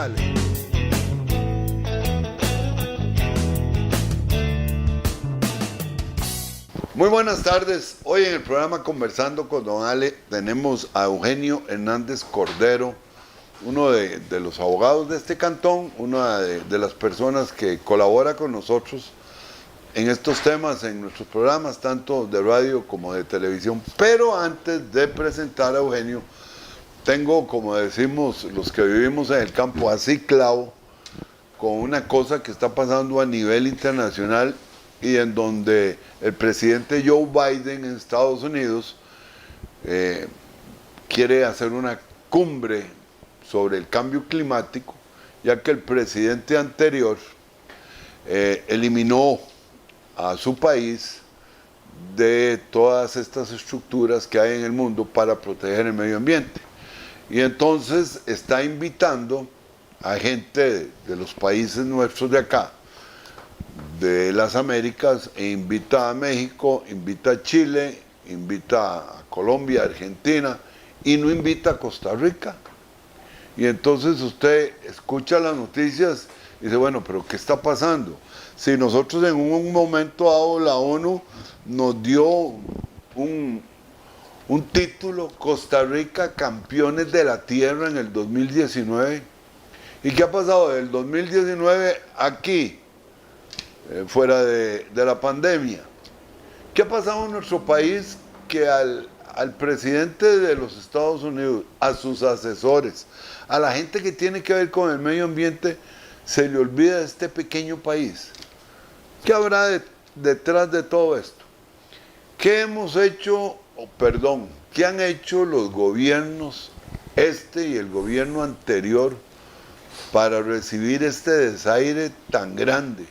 Ale. Muy buenas tardes. Hoy en el programa Conversando con Don Ale tenemos a Eugenio Hernández Cordero, uno de los abogados de este cantón, una de las personas que colabora con nosotros en estos temas, en nuestros programas, tanto de radio como de televisión. Pero antes de presentar a Eugenio, tengo, como decimos los que vivimos en el campo, así clavo con una cosa que está pasando a nivel internacional y en donde el presidente Joe Biden en Estados Unidos quiere hacer una cumbre sobre el cambio climático, ya que el presidente anterior eliminó a su país de todas estas estructuras que hay en el mundo para proteger el medio ambiente. Y entonces está invitando a gente de los países nuestros de acá, de las Américas, e invita a México, invita a Chile, invita a Colombia, Argentina, y no invita a Costa Rica. Y entonces usted escucha las noticias y dice, bueno, pero ¿qué está pasando? Si nosotros en un momento dado la ONU nos dio un título, Costa Rica campeones de la tierra en el 2019. ¿Y qué ha pasado del 2019 aquí, fuera de la pandemia? ¿Qué ha pasado en nuestro país que al presidente de los Estados Unidos, a sus asesores, a la gente que tiene que ver con el medio ambiente, se le olvida de este pequeño país? ¿Qué habrá detrás de todo esto? ¿Qué hemos hecho, qué han hecho los gobiernos, este y el gobierno anterior, para recibir este desaire tan grande?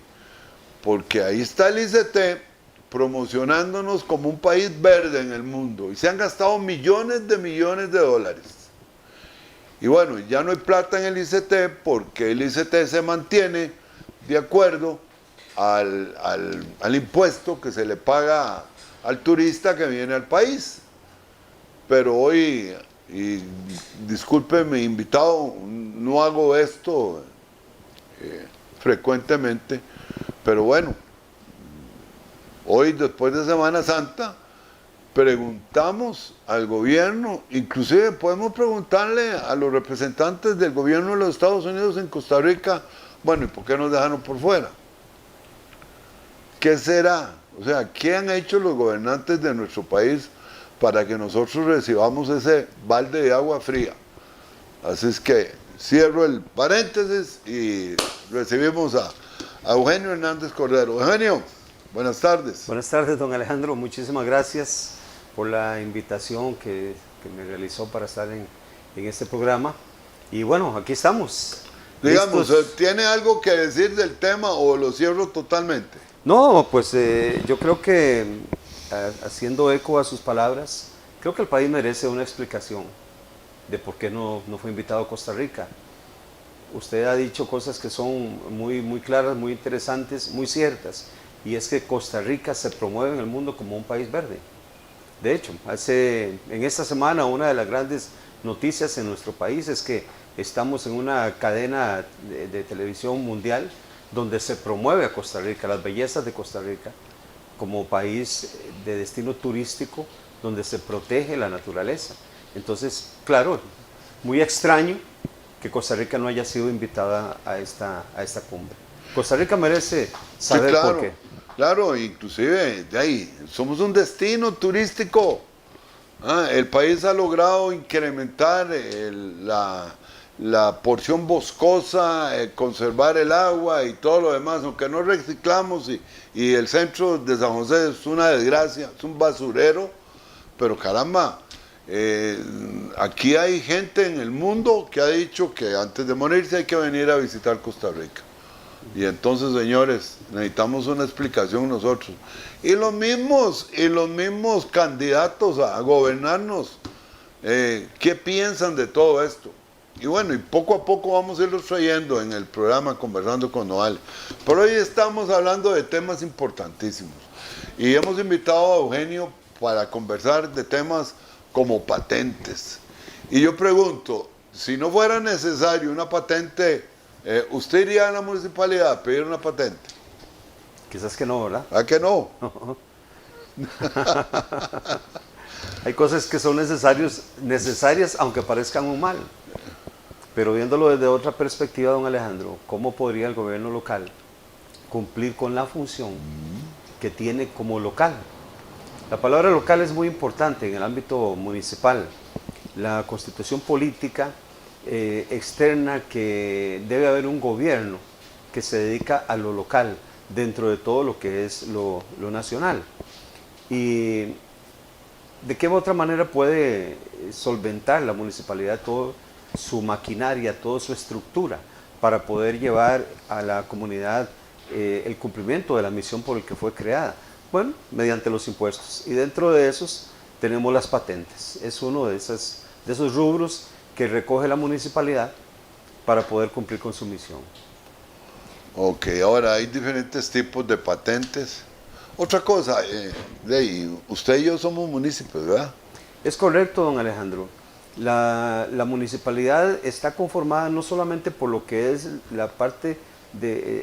Porque ahí está el ICT promocionándonos como un país verde en el mundo y se han gastado millones de dólares. Y bueno, ya no hay plata en el ICT porque el ICT se mantiene de acuerdo al impuesto que se le paga al turista que viene al país. Pero hoy, y discúlpeme invitado, no hago esto frecuentemente, pero bueno, hoy después de Semana Santa preguntamos al gobierno, inclusive podemos preguntarle a los representantes del gobierno de los Estados Unidos en Costa Rica, bueno, ¿y por qué nos dejaron por fuera? ¿Qué será? O sea, ¿qué han hecho los gobernantes de nuestro país para que nosotros recibamos ese balde de agua fría? Así es que cierro el paréntesis y recibimos a Eugenio Hernández Cordero. Eugenio, buenas tardes. Buenas tardes, don Alejandro. Muchísimas gracias por la invitación que me realizó para estar en este programa. Y bueno, aquí estamos. Digamos, ¿tiene algo que decir del tema o lo cierro totalmente? No, pues yo creo que, haciendo eco a sus palabras, creo que el país merece una explicación de por qué no fue invitado a Costa Rica. Usted ha dicho cosas que son muy claras, muy interesantes, muy ciertas, y es que Costa Rica se promueve en el mundo como un país verde. De hecho, en esta semana una de las grandes noticias en nuestro país es que estamos en una cadena de televisión mundial donde se promueve a Costa Rica, las bellezas de Costa Rica, como país de destino turístico donde se protege la naturaleza. Entonces, claro, muy extraño que Costa Rica no haya sido invitada a esta cumbre. Costa Rica merece saber sí, claro, por qué. Claro, inclusive de ahí, somos un destino turístico. El país ha logrado incrementar la porción boscosa, conservar el agua y todo lo demás, aunque no reciclamos y el centro de San José es una desgracia, es un basurero, pero caramba, aquí hay gente en el mundo que ha dicho que antes de morirse hay que venir a visitar Costa Rica. Y entonces, señores, necesitamos una explicación nosotros. Y los mismos candidatos a gobernarnos, ¿qué piensan de todo esto? Y bueno, y poco a poco vamos a irlo trayendo en el programa Conversando con Noal. Pero hoy estamos hablando de temas importantísimos. Y hemos invitado a Eugenio para conversar de temas como patentes. Y yo pregunto, si no fuera necesario una patente, ¿usted iría a la municipalidad a pedir una patente? Quizás que no, ¿verdad? ¿A que no? Hay cosas que son necesarias aunque parezcan un mal. Pero viéndolo desde otra perspectiva, don Alejandro, ¿cómo podría el gobierno local cumplir con la función que tiene como local? La palabra local es muy importante en el ámbito municipal. La constitución política externa que debe haber un gobierno que se dedica a lo local dentro de todo lo que es lo nacional. ¿Y de qué otra manera puede solventar la municipalidad todo su maquinaria, toda su estructura para poder llevar a la comunidad el cumplimiento de la misión por el que fue creada? Bueno, mediante los impuestos. Y dentro de esos tenemos las patentes. Es uno de esos rubros que recoge la municipalidad para poder cumplir con su misión. Ok, ahora hay diferentes tipos de patentes. Otra cosa, usted y yo somos municipios, ¿verdad? Es correcto, don Alejandro. La municipalidad está conformada no solamente por lo que es la parte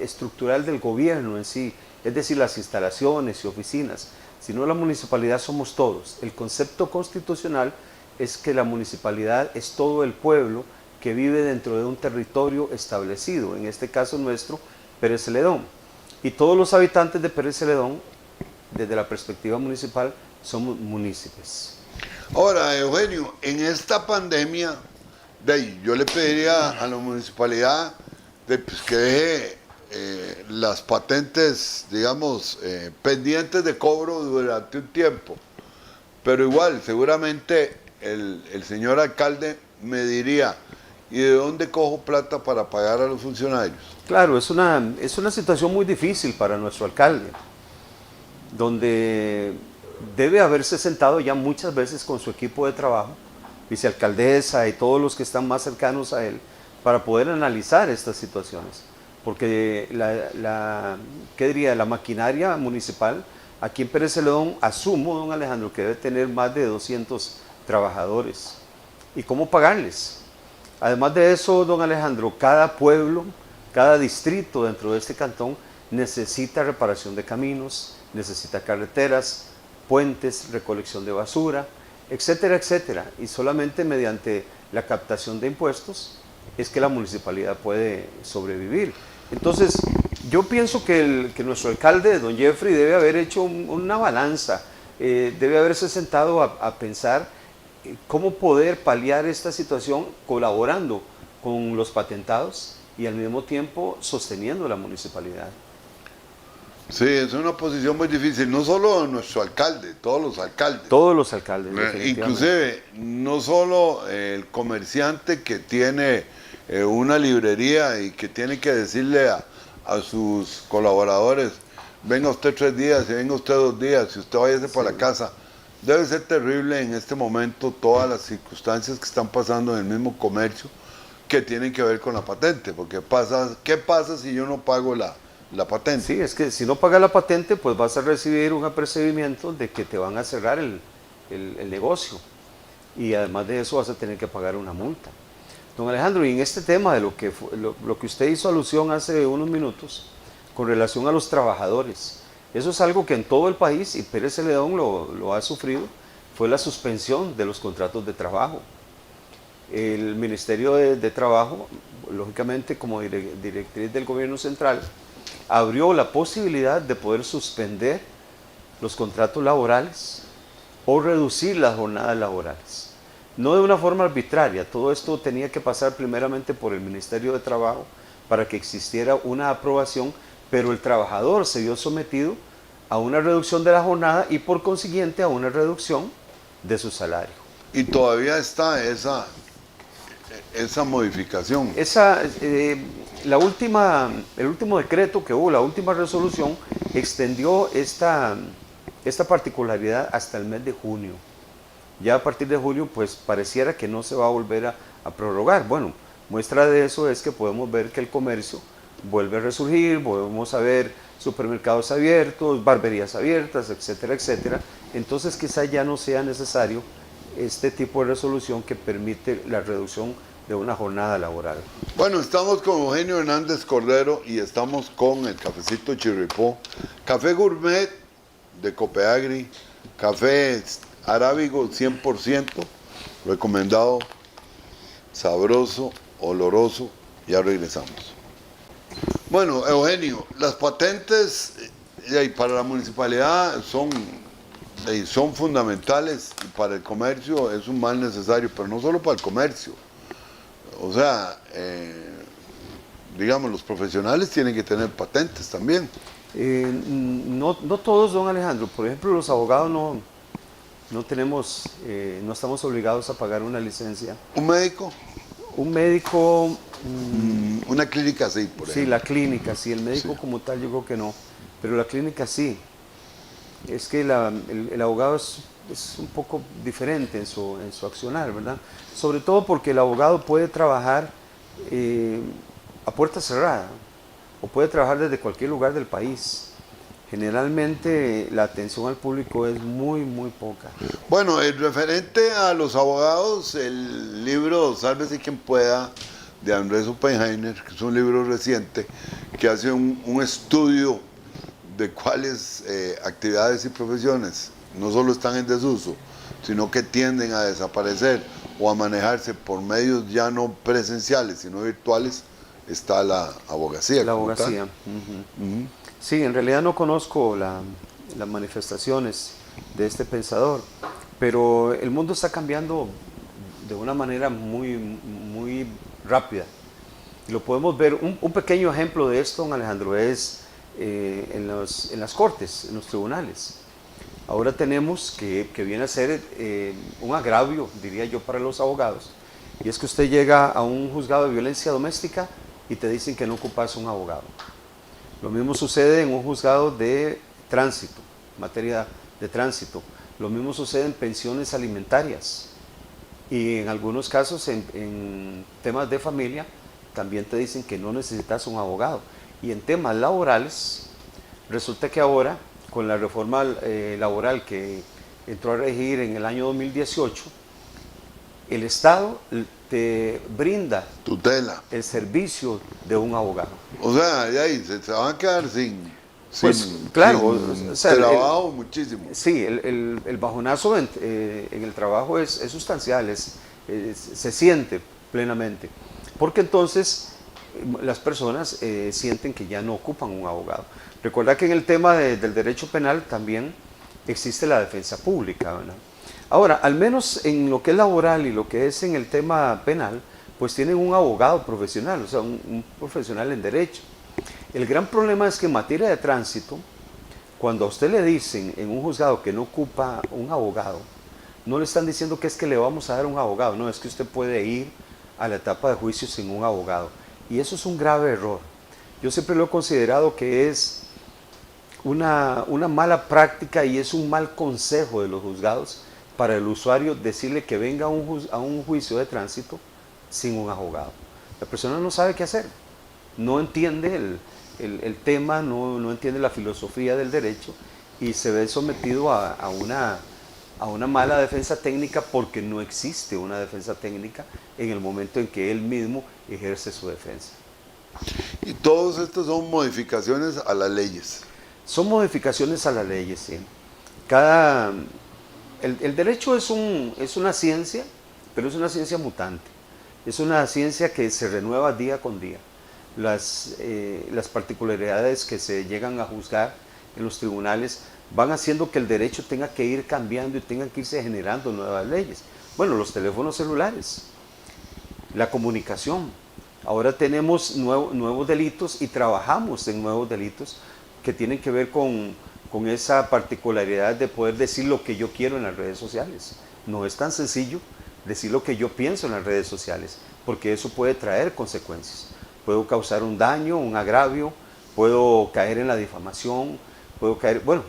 estructural del gobierno en sí, es decir, las instalaciones y oficinas, sino la municipalidad somos todos. El concepto constitucional es que la municipalidad es todo el pueblo que vive dentro de un territorio establecido, en este caso nuestro, Pérez Celedón. Y todos los habitantes de Pérez Celedón, desde la perspectiva municipal, somos municipios. Ahora, Eugenio, en esta pandemia, yo le pediría a la municipalidad pues, que deje las patentes, digamos, pendientes de cobro durante un tiempo. Pero igual, seguramente el señor alcalde me diría, ¿y de dónde cojo plata para pagar a los funcionarios? Claro, es una situación muy difícil para nuestro alcalde, donde debe haberse sentado ya muchas veces con su equipo de trabajo, vicealcaldesa y todos los que están más cercanos a él, para poder analizar estas situaciones. Porque la maquinaria municipal, aquí en Pérez Celedón, asumo, don Alejandro, que debe tener más de 200 trabajadores. ¿Y cómo pagarles? Además de eso, don Alejandro, cada pueblo, cada distrito dentro de este cantón necesita reparación de caminos, necesita carreteras, puentes, recolección de basura, etcétera, etcétera. Y solamente mediante la captación de impuestos es que la municipalidad puede sobrevivir. Entonces, yo pienso que nuestro alcalde, don Jeffrey, debe haber hecho una balanza, debe haberse sentado a pensar cómo poder paliar esta situación colaborando con los patentados y al mismo tiempo sosteniendo la municipalidad. Sí, es una posición muy difícil, no solo nuestro alcalde, todos los alcaldes. Todos los alcaldes, definitivamente. Inclusive, no solo el comerciante que tiene una librería y que tiene que decirle a sus colaboradores, venga usted 3 días y venga usted 2 días, si usted váyase para la casa. Debe ser terrible en este momento todas las circunstancias que están pasando en el mismo comercio que tienen que ver con la patente, porque ¿qué pasa si yo no pago la patente? Sí, es que si no pagas la patente, pues vas a recibir un apercibimiento de que te van a cerrar el negocio. Y además de eso vas a tener que pagar una multa. Don Alejandro, y en este tema de lo que usted hizo alusión hace unos minutos, con relación a los trabajadores, eso es algo que en todo el país, y Pérez Celedón lo ha sufrido, fue la suspensión de los contratos de trabajo. El Ministerio de Trabajo, lógicamente como directriz del gobierno central, abrió la posibilidad de poder suspender los contratos laborales o reducir las jornadas laborales. No de una forma arbitraria, todo esto tenía que pasar primeramente por el Ministerio de Trabajo para que existiera una aprobación, pero el trabajador se vio sometido a una reducción de la jornada y por consiguiente a una reducción de su salario. Y todavía está esa modificación. El último decreto que hubo, la última resolución, extendió esta particularidad hasta el mes de junio. Ya a partir de julio, pues pareciera que no se va a volver a prorrogar. Bueno, muestra de eso es que podemos ver que el comercio vuelve a resurgir, volvemos a ver supermercados abiertos, barberías abiertas, etcétera, etcétera. Entonces quizá ya no sea necesario este tipo de resolución que permite la reducción de una jornada laboral. Bueno, estamos con Eugenio Hernández Cordero y estamos con el cafecito Chirripó, café gourmet de Copeagri, café arábigo 100%, recomendado, sabroso, oloroso. Ya regresamos. Bueno, Eugenio, las patentes para la municipalidad son fundamentales y para el comercio es un mal necesario, pero no solo para el comercio. O sea, digamos, los profesionales tienen que tener patentes también. No todos, don Alejandro. Por ejemplo, los abogados no tenemos, no estamos obligados a pagar una licencia. ¿Un médico? Un médico... Una clínica sí, por ejemplo. Sí, la clínica, sí. El médico Sí. como tal yo creo que no. Pero la clínica sí. Es que el abogado es un poco diferente en su accionar, ¿verdad? Sobre todo porque el abogado puede trabajar a puerta cerrada o puede trabajar desde cualquier lugar del país. Generalmente la atención al público es muy, muy poca. Bueno, referente a los abogados, el libro Sálvese quien pueda, de Andrés Oppenheimer, que es un libro reciente, que hace un estudio de cuáles actividades y profesiones no solo están en desuso, sino que tienden a desaparecer o a manejarse por medios ya no presenciales, sino virtuales, está la abogacía. La abogacía. Sí, en realidad no conozco las manifestaciones de este pensador, pero el mundo está cambiando de una manera muy, muy rápida. Y lo podemos ver, un pequeño ejemplo de esto, don Alejandro, es en las cortes, en los tribunales. Ahora tenemos que viene a ser un agravio, diría yo, para los abogados, y es que usted llega a un juzgado de violencia doméstica y te dicen que no ocupas un abogado. Lo mismo sucede en un juzgado de tránsito, materia de tránsito. Lo mismo sucede en pensiones alimentarias. Y en algunos casos, en temas de familia, también te dicen que no necesitas un abogado. Y en temas laborales, resulta que ahora, con la reforma laboral que entró a regir en el año 2018, el Estado te brinda tutela, el servicio de un abogado. O sea, de ahí se van a quedar Pues, claro, sin o sea, trabajo muchísimo. Sí, el bajonazo en el trabajo es sustancial, se siente plenamente, porque entonces las personas sienten que ya no ocupan un abogado. Recuerda que en el tema del derecho penal también existe la defensa pública, ¿verdad? Ahora, al menos en lo que es laboral y lo que es en el tema penal, pues tienen un abogado profesional, o sea, un profesional en derecho. El gran problema es que en materia de tránsito, cuando a usted le dicen en un juzgado que no ocupa un abogado, no le están diciendo que es que le vamos a dar un abogado, no, es que usted puede ir a la etapa de juicio sin un abogado. Y eso es un grave error. Yo siempre lo he considerado que es una mala práctica y es un mal consejo de los juzgados para el usuario decirle que venga a un juicio de tránsito sin un abogado. La persona no sabe qué hacer, no entiende el tema, no entiende la filosofía del derecho y se ve sometido a una mala defensa técnica porque no existe una defensa técnica en el momento en que él mismo ejerce su defensa. Y todos estos son modificaciones a las leyes. Son modificaciones a las leyes, sí. El derecho es una ciencia, pero es una ciencia mutante. Es una ciencia que se renueva día con día. Las particularidades que se llegan a juzgar en los tribunales van haciendo que el derecho tenga que ir cambiando y tenga que irse generando nuevas leyes. Bueno, los teléfonos celulares, la comunicación. Ahora tenemos nuevos delitos y trabajamos en nuevos delitos que tienen que ver con esa particularidad de poder decir lo que yo quiero en las redes sociales. No es tan sencillo decir lo que yo pienso en las redes sociales, porque eso puede traer consecuencias. Puedo causar un daño, un agravio, puedo caer en la difamación, bueno,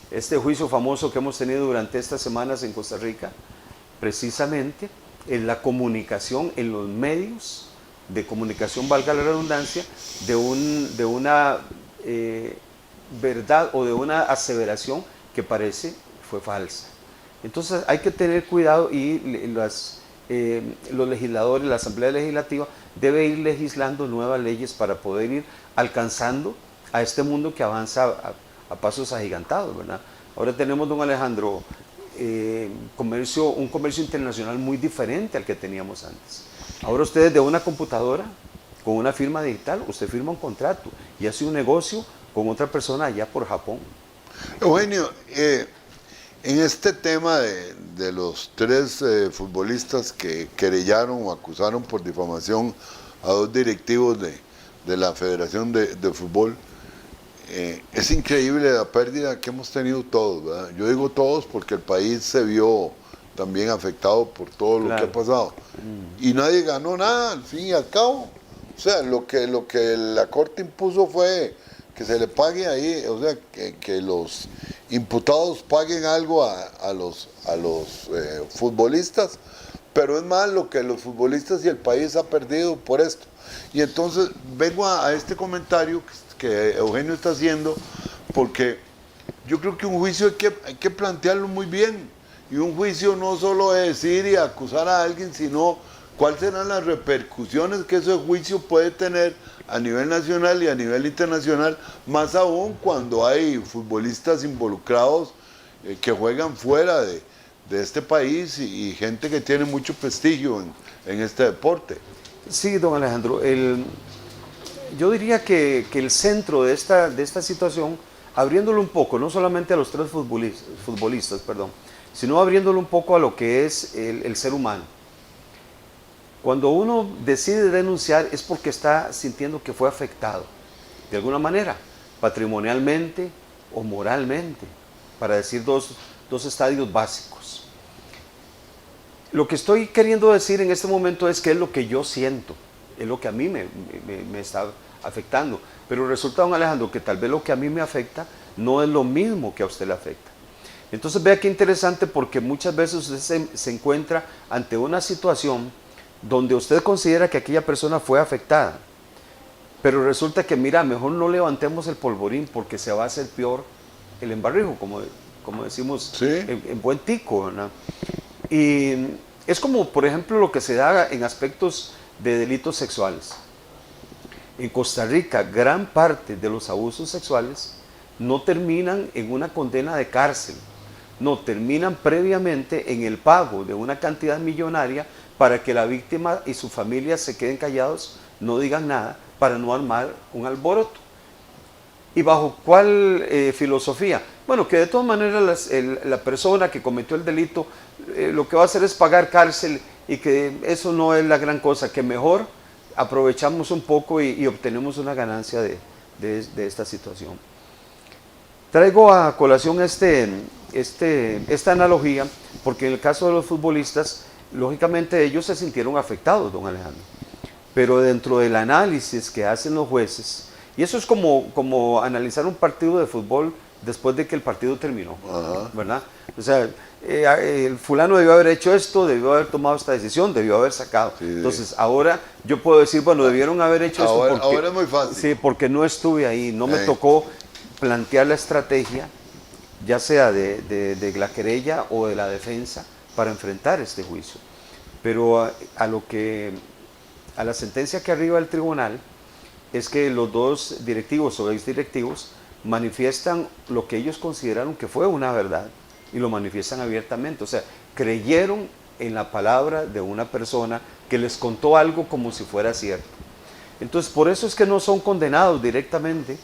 este juicio famoso que hemos tenido durante estas semanas en Costa Rica, precisamente en la comunicación, en los medios de comunicación, valga la redundancia, de una verdad o de una aseveración que fue falsa. Entonces hay que tener cuidado y los legisladores, la Asamblea Legislativa, debe ir legislando nuevas leyes para poder ir alcanzando a este mundo que avanza a pasos agigantados, ¿verdad? Ahora tenemos, don Alejandro, un comercio internacional muy diferente al que teníamos antes. Ahora usted desde una computadora, con una firma digital, usted firma un contrato y hace un negocio con otra persona allá por Japón. Eugenio, en este tema de los 3 futbolistas que querellaron o acusaron por difamación a 2 directivos de la Federación de Fútbol, es increíble la pérdida que hemos tenido todos, ¿verdad? Yo digo todos porque el país se vio también afectado por todo lo que ha pasado. Y nadie ganó nada, al fin y al cabo. O sea, lo que la Corte impuso fue que se le pague ahí, o sea, que los imputados paguen algo a los futbolistas, pero es más lo que los futbolistas y el país ha perdido por esto. Y entonces vengo a este comentario que Eugenio está haciendo, porque yo creo que un juicio hay que plantearlo muy bien, y un juicio no solo es decir y acusar a alguien, sino cuáles serán las repercusiones que ese juicio puede tener a nivel nacional y a nivel internacional, más aún cuando hay futbolistas involucrados que juegan fuera de este país y gente que tiene mucho prestigio en este deporte. Sí, don Alejandro, yo diría que el centro de esta situación, abriéndolo un poco, no solamente a los 3 futbolistas, sino abriéndolo un poco a lo que es el ser humano. Cuando uno decide denunciar es porque está sintiendo que fue afectado, de alguna manera, patrimonialmente o moralmente, para decir dos estadios básicos. Lo que estoy queriendo decir en este momento es que es lo que yo siento, es lo que a mí me está afectando. Pero resulta, don Alejandro, que tal vez lo que a mí me afecta no es lo mismo que a usted le afecta. Entonces vea qué interesante, porque muchas veces usted se encuentra ante una situación donde usted considera que aquella persona fue afectada, pero resulta que, mira, mejor no levantemos el polvorín porque se va a hacer peor el embarrijo, como decimos, ¿sí? en buen tico, ¿verdad? Y es como, por ejemplo, lo que se da en aspectos de delitos sexuales. En Costa Rica, gran parte de los abusos sexuales no terminan en una condena de cárcel, no, terminan previamente en el pago de una cantidad millonaria para que la víctima y su familia se queden callados, no digan nada, para no armar un alboroto. ¿Y bajo cuál filosofía? Bueno, que de todas maneras la persona que cometió el delito lo que va a hacer es pagar cárcel, y que eso no es la gran cosa, que mejor aprovechamos un poco y obtenemos una ganancia de esta situación. Traigo a colación esta analogía porque en el caso de los futbolistas, lógicamente ellos se sintieron afectados, don Alejandro, pero dentro del análisis que hacen los jueces, y eso es como analizar un partido de fútbol después de que el partido terminó, ¿verdad? O sea, el fulano debió haber hecho esto, debió haber tomado esta decisión, debió haber sacado. Sí. Entonces, ahora yo puedo decir, bueno, debieron haber hecho esto porque, ahora es muy fácil. Sí, porque no estuve ahí, no me tocó plantear la estrategia, ya sea de la querella o de la defensa, para enfrentar este juicio. Pero a la sentencia que arriba el tribunal es que los 2 directivos o exdirectivos manifiestan lo que ellos consideraron que fue una verdad y lo manifiestan abiertamente. O sea, creyeron en la palabra de una persona que les contó algo como si fuera cierto. Entonces, por eso es que no son condenados directamente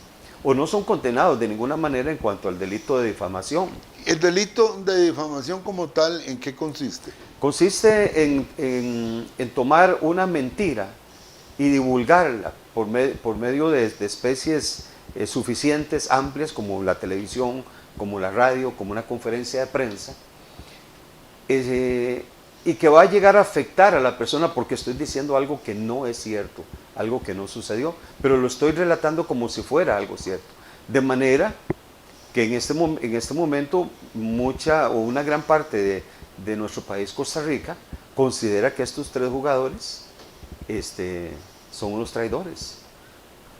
o no son condenados de ninguna manera en cuanto al delito de difamación. ¿El delito de difamación como tal en qué consiste? Consiste en tomar una mentira y divulgarla por medio de especies suficientes, amplias, como la televisión, como la radio, como una conferencia de prensa, y que va a llegar a afectar a la persona porque estoy diciendo algo que no es cierto, algo que no sucedió, pero lo estoy relatando como si fuera algo cierto. De manera que en este momento una gran parte de nuestro país, Costa Rica, considera que estos 3 jugadores son unos traidores.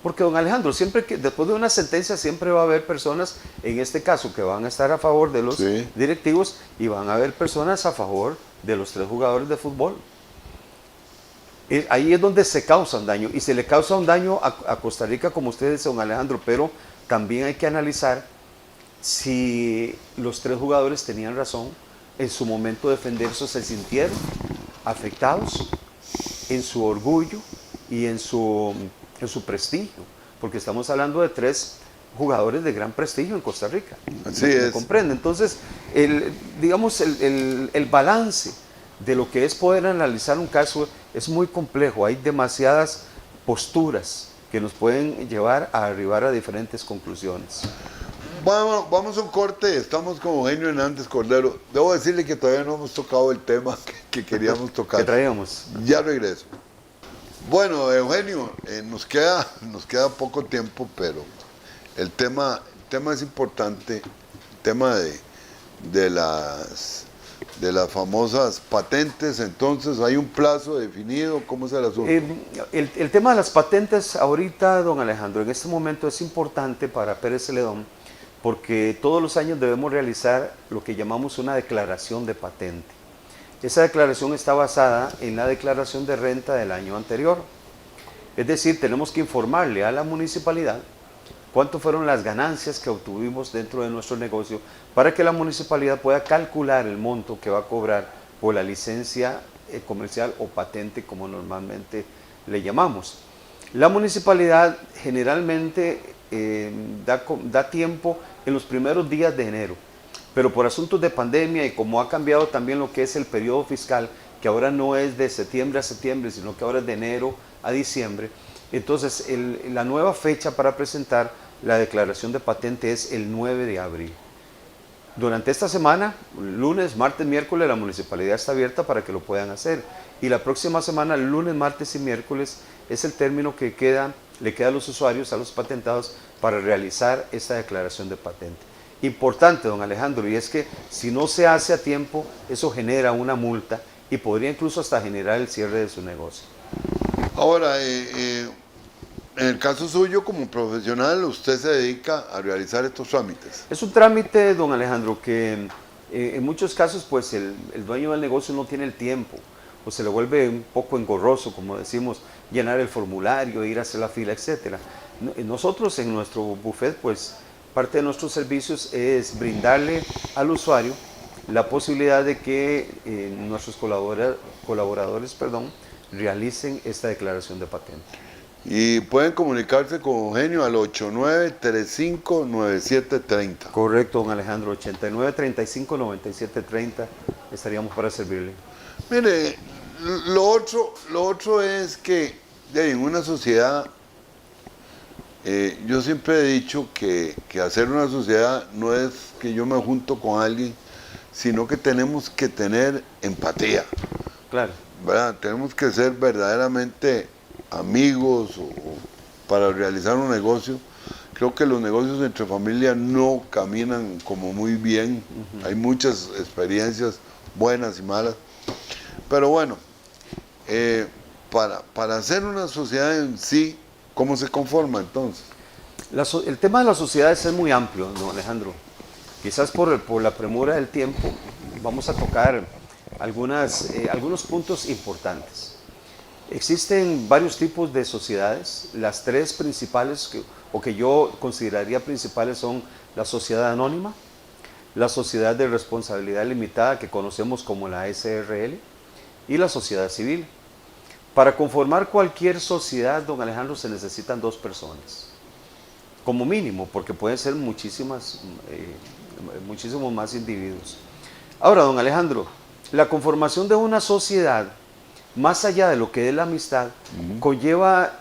Porque, don Alejandro, siempre que después de una sentencia siempre va a haber personas, en este caso, que van a estar a favor de los directivos, y van a haber personas a favor de los 3 jugadores de fútbol. Ahí es donde se causa un daño, y se le causa un daño a Costa Rica, como usted dice, don Alejandro, pero también hay que analizar si los tres jugadores tenían razón en su momento de defenderse, se sintieron afectados en su orgullo y en su prestigio, porque estamos hablando de tres jugadores de gran prestigio en Costa Rica. Así ¿Me es. comprende? Entonces, digamos, el balance de lo que es poder analizar un caso es muy complejo. Hay demasiadas posturas que nos pueden llevar a arribar a diferentes conclusiones. Vamos a un corte, estamos con Eugenio Hernández Cordero. Debo decirle que todavía no hemos tocado el tema que queríamos tocar. ¿Qué traíamos? Ya regreso. Bueno, Eugenio, nos queda poco tiempo, pero el tema es importante, el tema de las famosas patentes. Entonces, ¿hay un plazo definido? ¿Cómo es el asunto? El tema de las patentes ahorita, don Alejandro, en este momento es importante para Pérez Celedón, porque todos los años debemos realizar lo que llamamos una declaración de patente. Esa declaración está basada en la declaración de renta del año anterior. Es decir, tenemos que informarle a la municipalidad cuánto fueron las ganancias que obtuvimos dentro de nuestro negocio, para que la municipalidad pueda calcular el monto que va a cobrar por la licencia comercial o patente, como normalmente le llamamos. La municipalidad generalmente da tiempo en los primeros días de enero, pero por asuntos de pandemia y como ha cambiado también lo que es el periodo fiscal, que ahora no es de septiembre a septiembre, sino que ahora es de enero a diciembre, entonces la nueva fecha para presentar la declaración de patente es el 9 de abril. Durante esta semana, lunes, martes, miércoles, la municipalidad está abierta para que lo puedan hacer. Y la próxima semana, lunes, martes y miércoles, es el término que le queda a los usuarios, a los patentados, para realizar esta declaración de patente. Importante, don Alejandro, y es que si no se hace a tiempo, eso genera una multa y podría incluso hasta generar el cierre de su negocio. Ahora, en el caso suyo como profesional, usted se dedica a realizar estos trámites. Es un trámite, don Alejandro, que en muchos casos pues el dueño del negocio no tiene el tiempo, o se le vuelve un poco engorroso, como decimos, llenar el formulario, ir a hacer la fila, etc. Nosotros en nuestro buffet, pues parte de nuestros servicios es brindarle al usuario la posibilidad de que nuestros colaboradores realicen esta declaración de patente. Y pueden comunicarse con Eugenio al 8935-9730. Correcto, don Alejandro, 8935-9730, estaríamos para servirle. Mire, lo otro es que en una sociedad, yo siempre he dicho que hacer una sociedad no es que yo me junto con alguien, sino que tenemos que tener empatía. Claro. ¿Verdad? Tenemos que ser verdaderamente amigos para realizar un negocio. Creo que los negocios entre familia no caminan como muy bien. Hay muchas experiencias buenas y malas. Pero bueno, para hacer una sociedad en sí, ¿cómo se conforma entonces? El tema de las sociedades es muy amplio, ¿no, Alejandro? Quizás por la premura del tiempo vamos a tocar algunos puntos importantes. Existen varios tipos de sociedades. Las tres principales, que yo consideraría principales, son la sociedad anónima, la sociedad de responsabilidad limitada, que conocemos como la SRL, y la sociedad civil. Para conformar cualquier sociedad, don Alejandro, se necesitan dos personas, como mínimo, porque pueden ser muchísimos más individuos. Ahora, don Alejandro, la conformación de una sociedad, más allá de lo que es la amistad, conlleva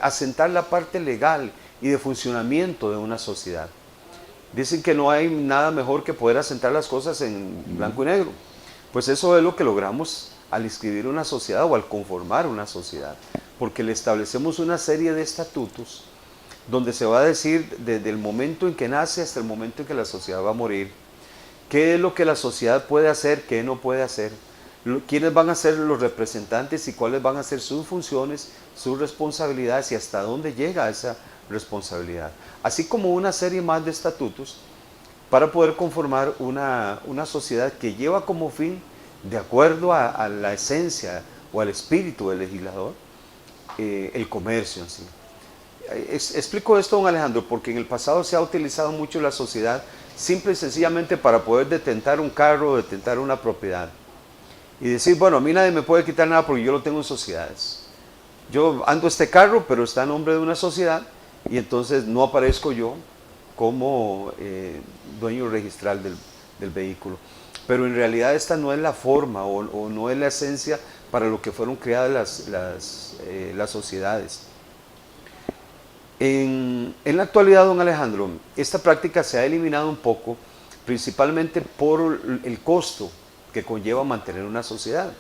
asentar la parte legal y de funcionamiento de una sociedad. Dicen que no hay nada mejor que poder asentar las cosas en blanco y negro. Pues eso es lo que logramos al inscribir una sociedad o al conformar una sociedad, porque le establecemos una serie de estatutos donde se va a decir desde el momento en que nace hasta el momento en que la sociedad va a morir, qué es lo que la sociedad puede hacer, qué no puede hacer, quiénes van a ser los representantes y cuáles van a ser sus funciones, sus responsabilidades y hasta dónde llega esa responsabilidad. Así como una serie más de estatutos para poder conformar una sociedad que lleva como fin, de acuerdo a la esencia o al espíritu del legislador, el comercio en sí. Explico esto, don Alejandro, porque en el pasado se ha utilizado mucho la sociedad simple y sencillamente para poder detentar un carro, detentar una propiedad. Y decir, bueno, a mí nadie me puede quitar nada porque yo lo tengo en sociedades. Yo ando este carro, pero está a nombre de una sociedad y entonces no aparezco yo como dueño registral del vehículo. Pero en realidad esta no es la forma o no es la esencia para lo que fueron creadas las sociedades. En la actualidad, don Alejandro, esta práctica se ha eliminado un poco, principalmente por el costo que conlleva mantener una sociedad.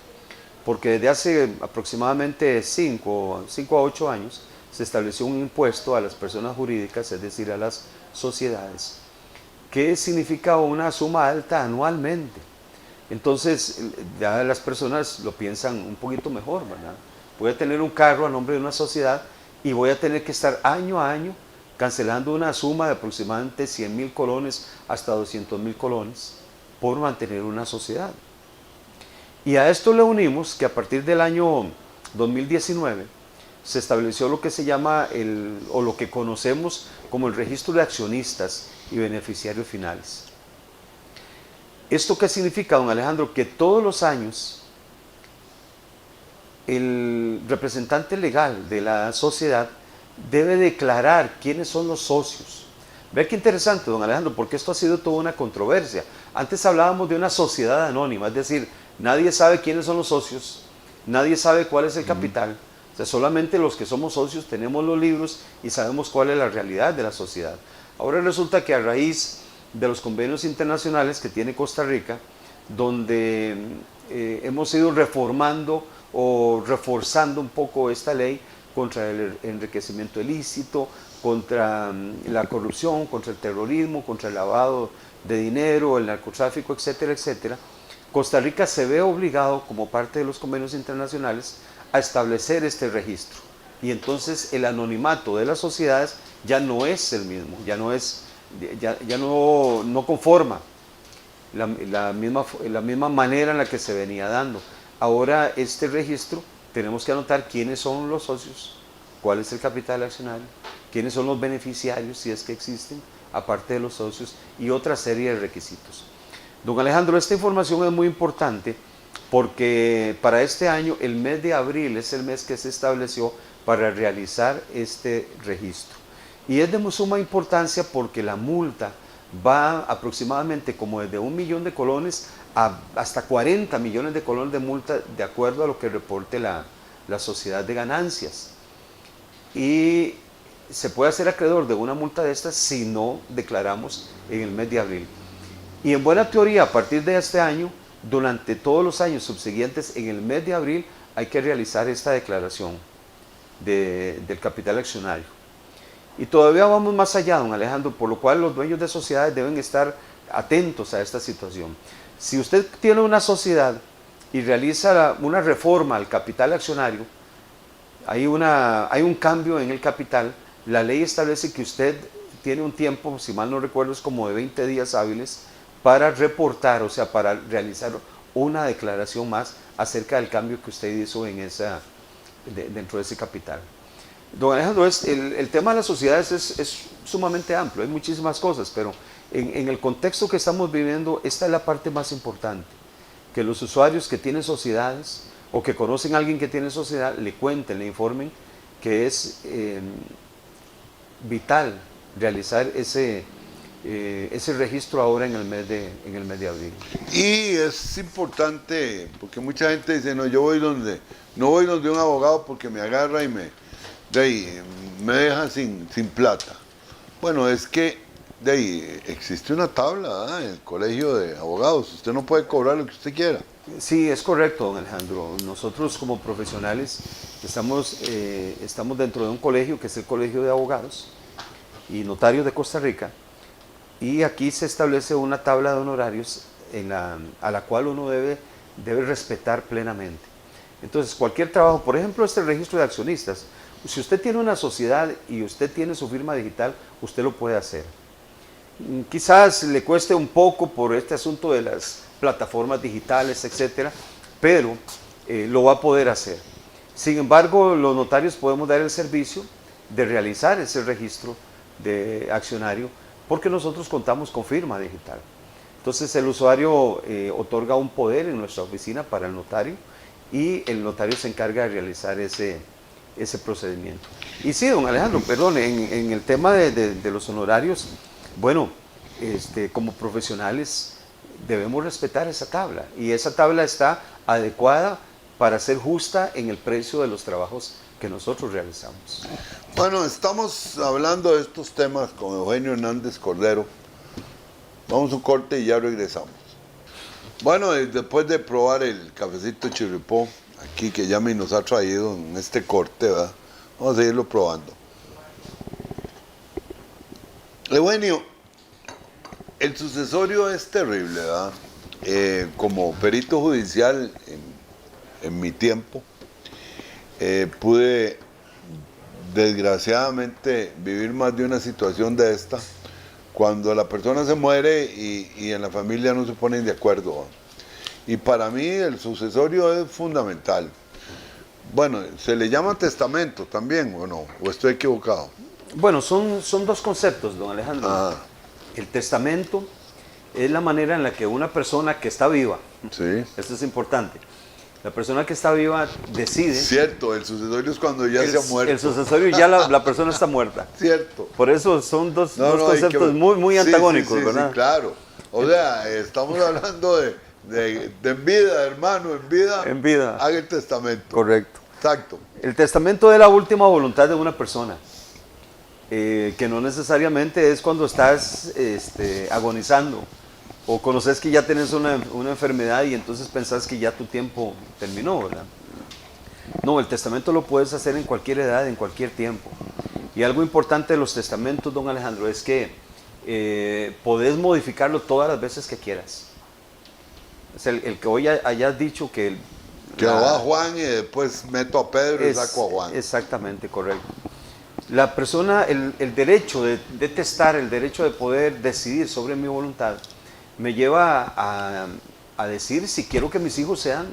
Porque desde hace aproximadamente 5 a 8 años se estableció un impuesto a las personas jurídicas, es decir, a las sociedades, que significa una suma alta anualmente. Entonces, ya las personas lo piensan un poquito mejor, ¿verdad? Voy a tener un carro a nombre de una sociedad y voy a tener que estar año a año cancelando una suma de aproximadamente 100.000 colones hasta 200.000 colones por mantener una sociedad. Y a esto le unimos que a partir del año 2019 se estableció lo que se llama o lo que conocemos como el registro de accionistas y beneficiarios finales. ¿Esto qué significa, don Alejandro? Que todos los años el representante legal de la sociedad debe declarar quiénes son los socios. Ve qué interesante, don Alejandro, porque esto ha sido toda una controversia. Antes hablábamos de una sociedad anónima, es decir, nadie sabe quiénes son los socios, nadie sabe cuál es el capital. O sea, solamente los que somos socios tenemos los libros y sabemos cuál es la realidad de la sociedad. Ahora resulta que a raíz de los convenios internacionales que tiene Costa Rica, donde hemos ido reformando o reforzando un poco esta ley contra el enriquecimiento ilícito, contra la corrupción, contra el terrorismo, contra el lavado de dinero, el narcotráfico, etcétera, etcétera. Costa Rica se ve obligado, como parte de los convenios internacionales, a establecer este registro. Y entonces el anonimato de las sociedades ya no es el mismo, ya no conforma la misma manera en la que se venía dando. Ahora este registro tenemos que anotar quiénes son los socios, cuál es el capital accionario, quiénes son los beneficiarios, si es que existen, aparte de los socios, y otra serie de requisitos. Don Alejandro, esta información es muy importante porque para este año el mes de abril es el mes que se estableció para realizar este registro. Y es de suma importancia porque la multa va aproximadamente como desde 1 millón de colones hasta 40 millones de colones de multa, de acuerdo a lo que reporte la sociedad de ganancias. Y se puede hacer acreedor de una multa de estas si no declaramos en el mes de abril. Y en buena teoría, a partir de este año, durante todos los años subsiguientes, en el mes de abril, hay que realizar esta declaración del capital accionario. Y todavía vamos más allá, don Alejandro, por lo cual los dueños de sociedades deben estar atentos a esta situación. Si usted tiene una sociedad y realiza una reforma al capital accionario, hay un cambio en el capital, la ley establece que usted tiene un tiempo, si mal no recuerdo, es como de 20 días hábiles, para reportar, o sea, para realizar una declaración más acerca del cambio que usted hizo dentro de ese capital. Don Alejandro, el tema de las sociedades es sumamente amplio, hay muchísimas cosas, pero en el contexto que estamos viviendo, esta es la parte más importante, que los usuarios que tienen sociedades o que conocen a alguien que tiene sociedad, le cuenten, le informen que es vital realizar ese registro ahora en el mes de abril. Y es importante, porque mucha gente dice, no, yo no voy donde un abogado porque me agarra y me deja sin plata. Bueno, es que de ahí existe una tabla, ¿verdad? En el colegio de abogados, usted no puede cobrar lo que usted quiera. Sí, es correcto, don Alejandro. Nosotros como profesionales estamos dentro de un colegio que es el Colegio de Abogados y Notarios de Costa Rica, y aquí se establece una tabla de honorarios a la cual uno debe respetar plenamente. Entonces, cualquier trabajo, por ejemplo, este registro de accionistas, si usted tiene una sociedad y usted tiene su firma digital, usted lo puede hacer. Quizás le cueste un poco por este asunto de las plataformas digitales, etcétera, pero lo va a poder hacer. Sin embargo, los notarios podemos dar el servicio de realizar ese registro de accionario porque nosotros contamos con firma digital. Entonces el usuario otorga un poder en nuestra oficina para el notario y el notario se encarga de realizar ese procedimiento. Y sí, don Alejandro, perdón, en el tema de los honorarios, bueno, como profesionales debemos respetar esa tabla y esa tabla está adecuada para ser justa en el precio de los trabajos que nosotros realizamos. Bueno, estamos hablando de estos temas con Eugenio Hernández Cordero. Vamos a un corte y ya regresamos. Bueno, después de probar el cafecito Chirripó, aquí que Yami nos ha traído en este corte, ¿verdad? Vamos a seguirlo probando. Eugenio, el sucesorio es terrible, ¿verdad? Como perito judicial en mi tiempo, pude desgraciadamente vivir más de una situación de esta, cuando la persona se muere y en la familia no se ponen de acuerdo, ¿verdad? Y para mí el sucesorio es fundamental. Bueno, ¿se le llama testamento también o no? ¿O estoy equivocado? Bueno, son dos conceptos, don Alejandro. Ah, El testamento es la manera en la que una persona que está viva, sí. esto es importante, la persona que está viva decide. Cierto, el sucesorio es cuando ya se ha muerto. El sucesorio ya la persona está muerta. Cierto. Por eso son dos conceptos muy antagónicos, sí, ¿verdad? Sí, claro. O sea, estamos hablando de en vida, hermano, en vida. En vida. Haga el testamento. Correcto. Exacto. El testamento es la última voluntad de una persona, que no necesariamente es cuando estás agonizando o conoces que ya tienes una enfermedad y entonces pensás que ya tu tiempo terminó, ¿verdad? No, el testamento lo puedes hacer en cualquier edad, en cualquier tiempo. Y algo importante de los testamentos, don Alejandro, es que podés modificarlo todas las veces que quieras. Es el que hoy hayas dicho que... Que va Juan y después meto a Pedro y saco a Juan. Exactamente, correcto. La persona, el derecho de testar, el derecho de poder decidir sobre mi voluntad, me lleva a decir si quiero que mis hijos sean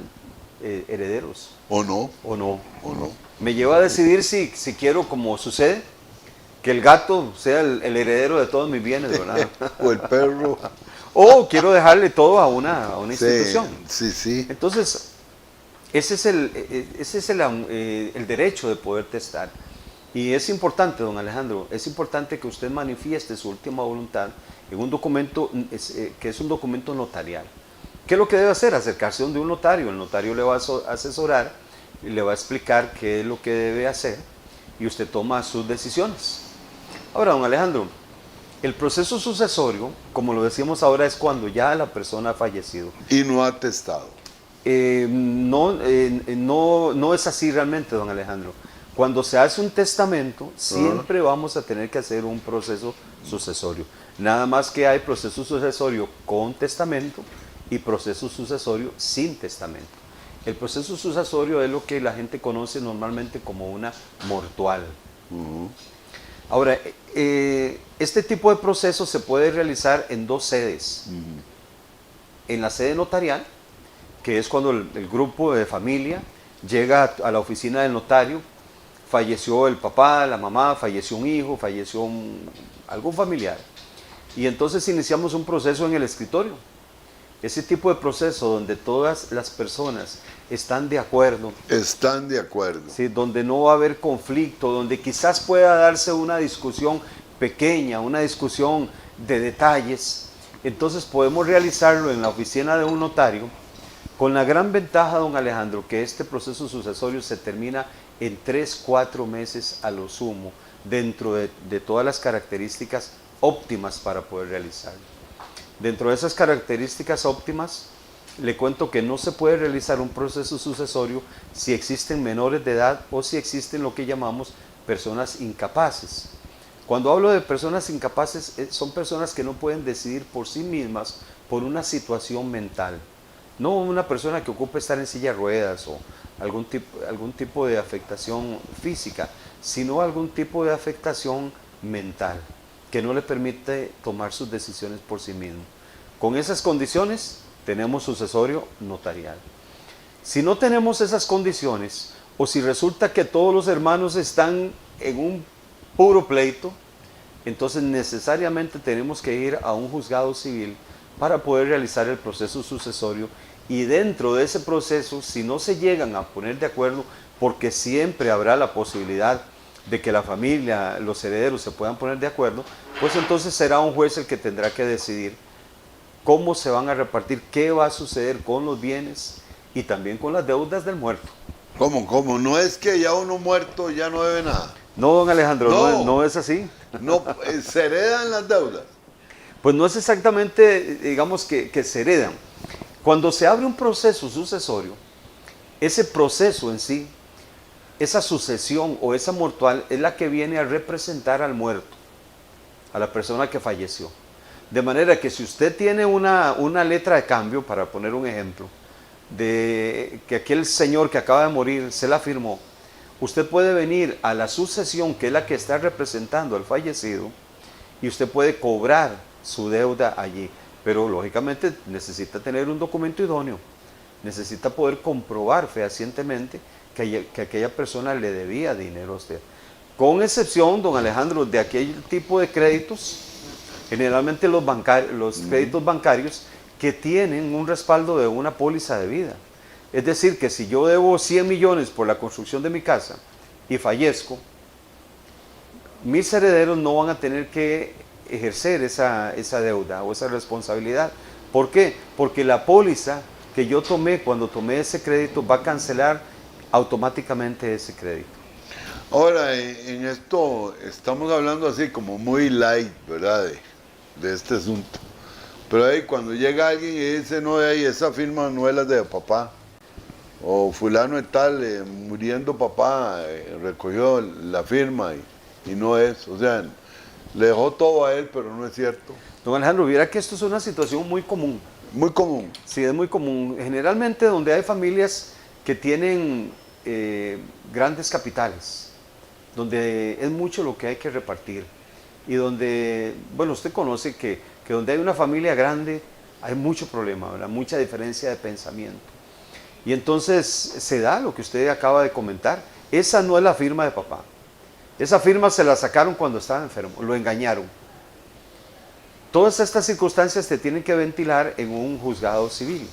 herederos. ¿O no? O no. ¿O no? Me lleva a decidir si quiero, como sucede, que el gato sea el heredero de todos mis bienes, ¿verdad? O el perro. O quiero dejarle todo a una institución. Sí. Entonces, ese es el derecho de poder testar. Y es importante, don Alejandro, es importante que usted manifieste su última voluntad en un documento que es un documento notarial. ¿Qué es lo que debe hacer? Acercarse a un notario. El notario le va a asesorar y le va a explicar qué es lo que debe hacer y usted toma sus decisiones. Ahora, don Alejandro, el proceso sucesorio, como lo decíamos ahora, es cuando ya la persona ha fallecido. Y no ha testado. No es así realmente, don Alejandro. Cuando se hace un testamento, siempre vamos a tener que hacer un proceso sucesorio. Nada más que hay proceso sucesorio con testamento y proceso sucesorio sin testamento. El proceso sucesorio es lo que la gente conoce normalmente como una mortual. Ahora, este tipo de proceso se puede realizar en dos sedes. En la sede notarial, que es cuando el grupo de familia llega a la oficina del notario, falleció el papá, la mamá, falleció un hijo, falleció algún familiar. Y entonces iniciamos un proceso en el escritorio. Ese tipo de proceso donde todas las personas están de acuerdo. Están de acuerdo. ¿Sí? Donde no va a haber conflicto, donde quizás pueda darse una discusión pequeña, una discusión de detalles. Entonces podemos realizarlo en la oficina de un notario, con la gran ventaja, don Alejandro, que este proceso sucesorio se termina en 3-4 meses a lo sumo, dentro de todas las características óptimas para poder realizarlo. Dentro de esas características óptimas, le cuento que no se puede realizar un proceso sucesorio si existen menores de edad o si existen lo que llamamos personas incapaces. Cuando hablo de personas incapaces, son personas que no pueden decidir por sí mismas por una situación mental. No una persona que ocupe estar en silla de ruedas o algún tipo de afectación física, sino algún tipo de afectación mental que no le permite tomar sus decisiones por sí mismo. Con esas condiciones tenemos sucesorio notarial. Si no tenemos esas condiciones, o si resulta que todos los hermanos están en un puro pleito, entonces necesariamente tenemos que ir a un juzgado civil para poder realizar el proceso sucesorio, y dentro de ese proceso, si no se llegan a poner de acuerdo, porque siempre habrá la posibilidad de que la familia, los herederos se puedan poner de acuerdo, pues entonces será un juez el que tendrá que decidir cómo se van a repartir, qué va a suceder con los bienes y también con las deudas del muerto. ¿Cómo? No es que ya uno muerto ya no debe nada. No, don Alejandro, No. no es así. No, se heredan las deudas. Pues no es exactamente, digamos, que se heredan. Cuando se abre un proceso sucesorio, ese proceso en sí, esa sucesión o esa mortual es la que viene a representar al muerto, a la persona que falleció. De manera que si usted tiene una letra de cambio, para poner un ejemplo, de que aquel señor que acaba de morir se la firmó, usted puede venir a la sucesión, que es la que está representando al fallecido, y usted puede cobrar su deuda allí. Pero lógicamente necesita tener un documento idóneo, necesita poder comprobar fehacientemente que aquella persona le debía dinero a usted. Con excepción, don Alejandro, de aquel tipo de créditos, generalmente los créditos bancarios que tienen un respaldo de una póliza de vida. Es decir, que si yo debo 100 millones por la construcción de mi casa y fallezco, mis herederos no van a tener que ejercer esa deuda o esa responsabilidad. ¿Por qué? Porque la póliza que yo tomé cuando tomé ese crédito va a cancelar automáticamente ese crédito. Ahora, en esto estamos hablando así como muy light, ¿verdad? De este asunto. Pero ahí cuando llega alguien y dice, no, ahí esa firma no es la de papá, o fulano de tal, muriendo papá, recogió la firma y no es, o sea, le dejó todo a él, pero no es cierto. Don Alejandro, viera que esto es una situación muy común. Muy común. Sí, es muy común. Generalmente donde hay familias que tienen grandes capitales, donde es mucho lo que hay que repartir, y donde, bueno, usted conoce que donde hay una familia grande hay mucho problema, ¿verdad? Mucha diferencia de pensamiento. Y entonces se da lo que usted acaba de comentar. Esa no es la firma de papá. Esa firma se la sacaron cuando estaba enfermo, lo engañaron. Todas estas circunstancias se tienen que ventilar en un juzgado civil.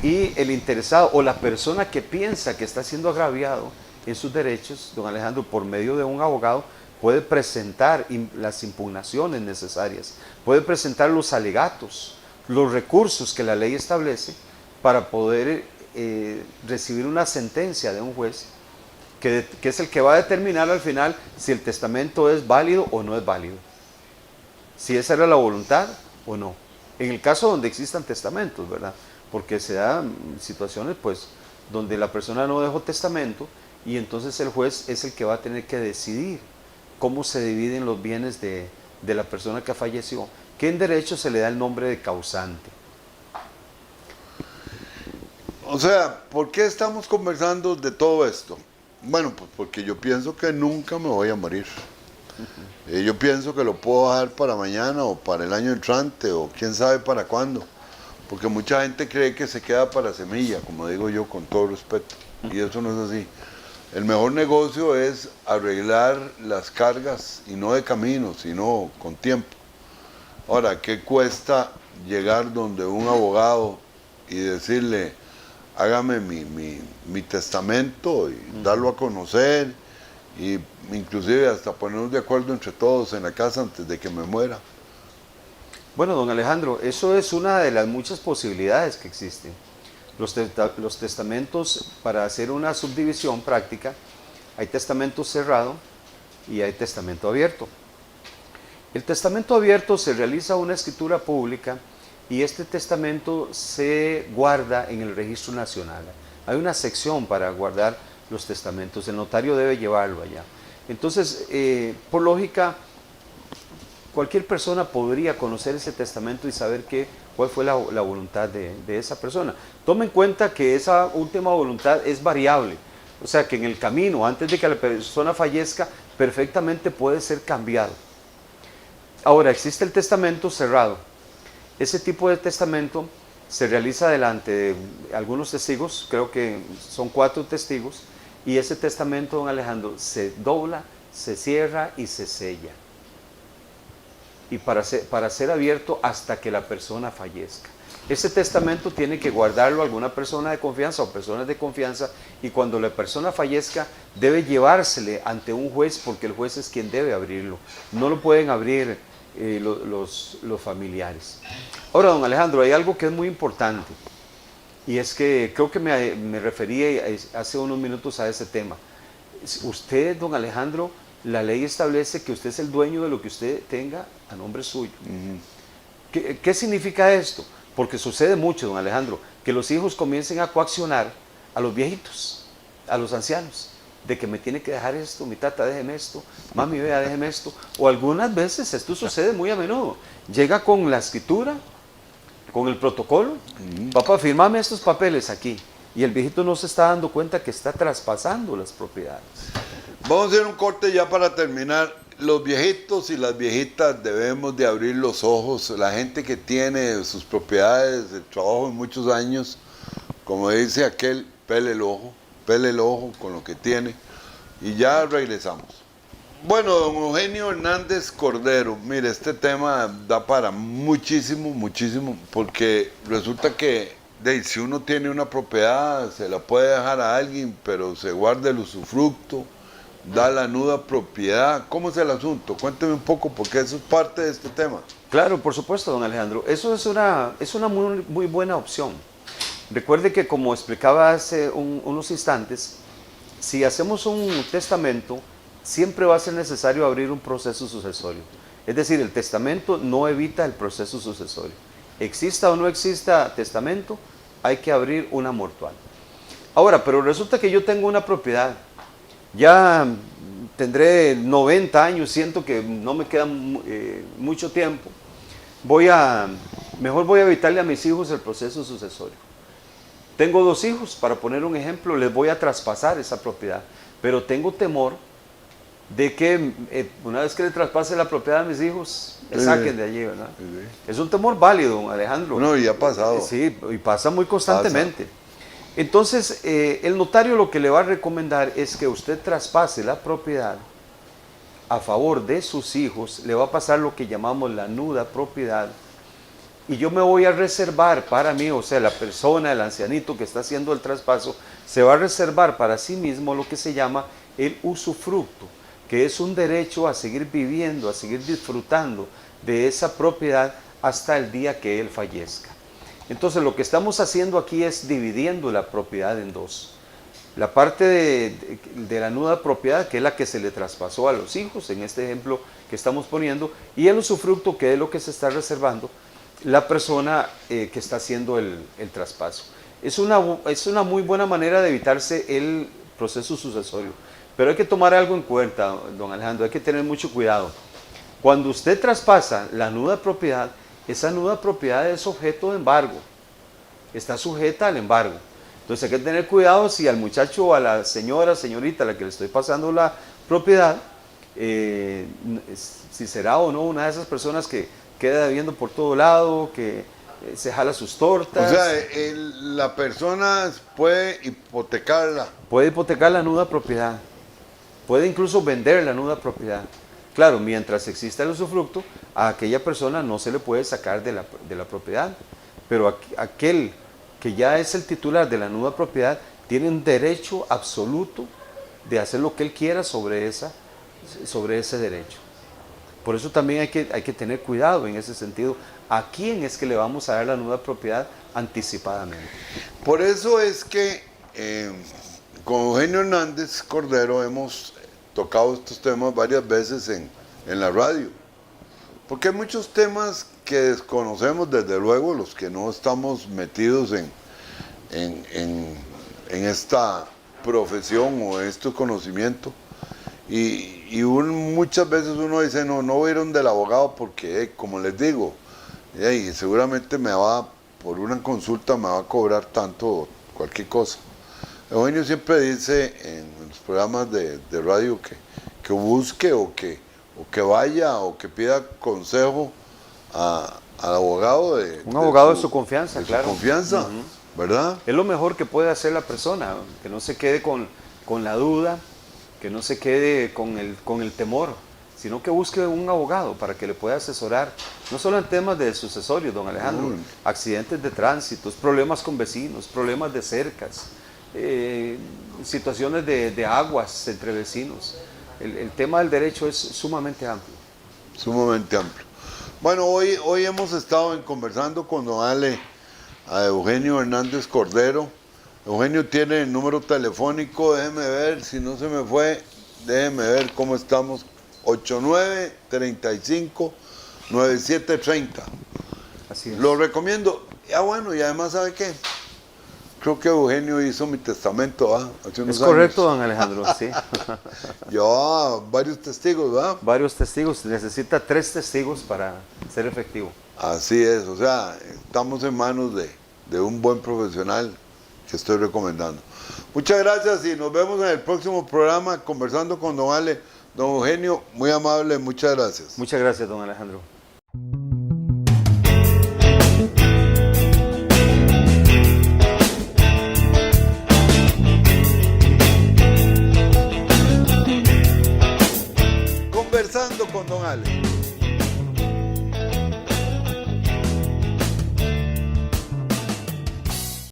Y el interesado o la persona que piensa que está siendo agraviado en sus derechos, don Alejandro, por medio de un abogado, puede presentar las impugnaciones necesarias, puede presentar los alegatos, los recursos que la ley establece para poder recibir una sentencia de un juez que es el que va a determinar al final si el testamento es válido o no es válido, si esa era la voluntad o no, en el caso donde existan testamentos, ¿verdad? Porque se dan situaciones pues donde la persona no dejó testamento y entonces el juez es el que va a tener que decidir cómo se dividen los bienes de la persona que falleció, que en derecho se le da el nombre de causante. O sea, ¿por qué estamos conversando de todo esto? Bueno, pues porque yo pienso que nunca me voy a morir. Yo pienso que lo puedo dejar para mañana o para el año entrante o quién sabe para cuándo. Porque mucha gente cree que se queda para semilla, como digo yo con todo respeto. Y eso no es así. El mejor negocio es arreglar las cargas y no de camino, sino con tiempo. Ahora, ¿qué cuesta llegar donde un abogado y decirle, hágame mi testamento y darlo a conocer y inclusive hasta ponernos de acuerdo entre todos en la casa antes de que me muera? Bueno, don Alejandro, eso es una de las muchas posibilidades que existen. Los testamentos, para hacer una subdivisión práctica, hay testamento cerrado y hay testamento abierto. El testamento abierto se realiza una escritura pública y este testamento se guarda en el registro nacional. Hay una sección para guardar los testamentos, el notario debe llevarlo allá. Entonces, por lógica, cualquier persona podría conocer ese testamento y saber cuál fue la voluntad de esa persona. Tome en cuenta que esa última voluntad es variable, o sea que en el camino, antes de que la persona fallezca, perfectamente puede ser cambiado. Ahora, existe el testamento cerrado. Ese tipo de testamento se realiza delante de algunos testigos, creo que son 4 testigos, y ese testamento, don Alejandro, se dobla, se cierra y se sella. Y para ser abierto hasta que la persona fallezca. Ese testamento tiene que guardarlo alguna persona de confianza o personas de confianza, y cuando la persona fallezca debe llevársele ante un juez, porque el juez es quien debe abrirlo. No lo pueden abrir los familiares. Ahora, don Alejandro, hay algo que es muy importante, y es que creo que me refería hace unos minutos a ese tema. Usted, don Alejandro, la ley establece que usted es el dueño de lo que usted tenga a nombre suyo. ¿Qué significa esto? Porque sucede mucho, don Alejandro, que los hijos comiencen a coaccionar a los viejitos, a los ancianos, de que me tiene que dejar esto, mi tata, déjeme esto, mami, vea, déjeme esto. O algunas veces esto sucede muy a menudo. Llega con la escritura, con el protocolo, papá, firmame estos papeles aquí. Y el viejito no se está dando cuenta que está traspasando las propiedades. Vamos a hacer un corte ya para terminar. Los viejitos y las viejitas debemos de abrir los ojos. La gente que tiene sus propiedades, el trabajo de muchos años, como dice aquel, pele el ojo con lo que tiene. Y ya regresamos. Bueno, don Eugenio Hernández Cordero, mire, este tema da para muchísimo, porque resulta que si uno tiene una propiedad, se la puede dejar a alguien, pero se guarda el usufructo, da la nuda propiedad. ¿Cómo es el asunto? Cuénteme un poco, porque eso es parte de este tema. Claro, por supuesto, don Alejandro. Eso es una muy buena opción. Recuerde que, como explicaba hace unos instantes, si hacemos un testamento, siempre va a ser necesario abrir un proceso sucesorio. Es decir, el testamento no evita el proceso sucesorio. Exista o no exista testamento, hay que abrir una mortuaria. Ahora, pero resulta que yo tengo una propiedad. Ya tendré 90 años, siento que no me queda mucho tiempo. Mejor voy a evitarle a mis hijos el proceso sucesorio. Tengo 2 hijos, para poner un ejemplo, les voy a traspasar esa propiedad, pero tengo temor de que una vez que le traspase la propiedad a mis hijos, me saquen de allí, ¿verdad? Es un temor válido, don Alejandro. No, y ha pasado. Sí, y pasa muy constantemente. Entonces, el notario lo que le va a recomendar es que usted traspase la propiedad a favor de sus hijos. Le va a pasar lo que llamamos la nuda propiedad, y yo me voy a reservar para mí, o sea, la persona, el ancianito que está haciendo el traspaso, se va a reservar para sí mismo lo que se llama el usufructo, que es un derecho a seguir viviendo, a seguir disfrutando de esa propiedad hasta el día que él fallezca. Entonces, lo que estamos haciendo aquí es dividiendo la propiedad en 2. La parte de la nuda propiedad, que es la que se le traspasó a los hijos, en este ejemplo que estamos poniendo, y el usufructo, que es lo que se está reservando la persona que está haciendo el traspaso. Es una muy buena manera de evitarse el proceso sucesorio. Pero hay que tomar algo en cuenta, don Alejandro, hay que tener mucho cuidado. Cuando usted traspasa la nuda propiedad, esa nuda propiedad es objeto de embargo, está sujeta al embargo. Entonces hay que tener cuidado si al muchacho o a la señorita a la que le estoy pasando la propiedad, si será o no una de esas personas que queda debiendo por todo lado, que se jala sus tortas. O sea, la persona puede hipotecarla. Puede hipotecar la nuda propiedad, puede incluso vender la nuda propiedad. Claro, mientras exista el usufructo, a aquella persona no se le puede sacar de la propiedad, pero aquel que ya es el titular de la nuda propiedad tiene un derecho absoluto de hacer lo que él quiera sobre ese derecho. Por eso también hay que tener cuidado en ese sentido. ¿A quién es que le vamos a dar la nuda propiedad anticipadamente? Por eso es que con Eugenio Hernández Cordero hemos tocado estos temas varias veces en la radio. Porque hay muchos temas que desconocemos, desde luego, los que no estamos metidos en esta profesión o en este conocimiento. Y muchas veces uno dice, no voy a ir donde el abogado porque, como les digo, seguramente por una consulta me va a cobrar tanto cualquier cosa. Eugenio siempre dice en los programas de radio que busque o que vaya o que pida consejo a al abogado Un abogado de su confianza, de su claro. confianza, ¿verdad? Es lo mejor que puede hacer la persona, que no se quede con la duda, que no se quede con el temor, sino que busque un abogado para que le pueda asesorar, no solo en temas de sucesorios, don Alejandro, accidentes de tránsito, problemas con vecinos, problemas de cercas, situaciones de aguas entre vecinos. El tema del derecho es sumamente amplio. Sumamente amplio. Bueno, hoy hemos estado conversando con don Ale, a Eugenio Hernández Cordero. Eugenio tiene el número telefónico, déjeme ver, si no se me fue, déjeme ver cómo estamos, 89-35-9730. Así es. Lo recomiendo. Bueno, y además, ¿sabe qué? Creo que Eugenio hizo mi testamento, ¿ah? Hace unos Es correcto, años. don Alejandro, sí. Llevaba varios testigos, ¿verdad? Varios testigos, necesita 3 testigos para ser efectivo. Así es, o sea, estamos en manos de un buen profesional que estoy recomendando. Muchas gracias y nos vemos en el próximo programa conversando con don Ale. Don Eugenio, muy amable, muchas gracias. Muchas gracias, don Alejandro. Conversando con don Ale.